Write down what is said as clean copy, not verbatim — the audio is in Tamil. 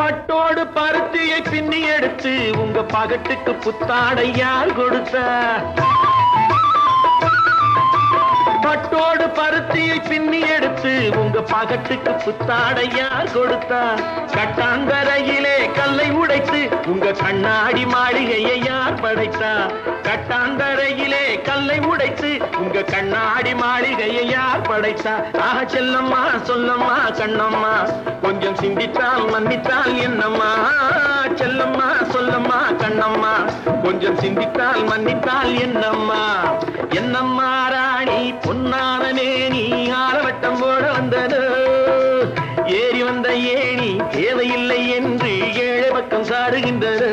பட்டோடு பருத்தியை பின்னி எடுத்து உங்க பகட்டுக்கு புத்தாடை யார் கொடுத்தா? பட்டோடு பருத்தியை பின்னி எடுத்து உங்க பகட்டுக்கு புத்தாடை யார் கொடுத்தா? கட்டாந்தரையிலே கல்லை உடைத்து உங்க கண்ணாடி மாளிகையை யார் படைத்தா? கட்டாந்தரையிலே கல்லை உடைத்து உங்க கண்ணாடி மாளிகையை யார் படைத்தா? ஆஹ செல்லம்மா சொல்லம்மா கண்ணம்மா கொஞ்சம் சிந்தித்தால் மன்னித்தால் என்னம்மா? செல்லம்மா சொல்லம்மா கண்ணம்மா கொஞ்சம் சிந்தித்தால் மன்னித்தால் என்னம்மா? என்னம்மா ராணி பொன்னானே நீ ஆலவட்டம் போட வந்தது ஏறி வந்த ஏணி தேவையில்லை என்று ஏழை பக்கம் சாடுகின்றது.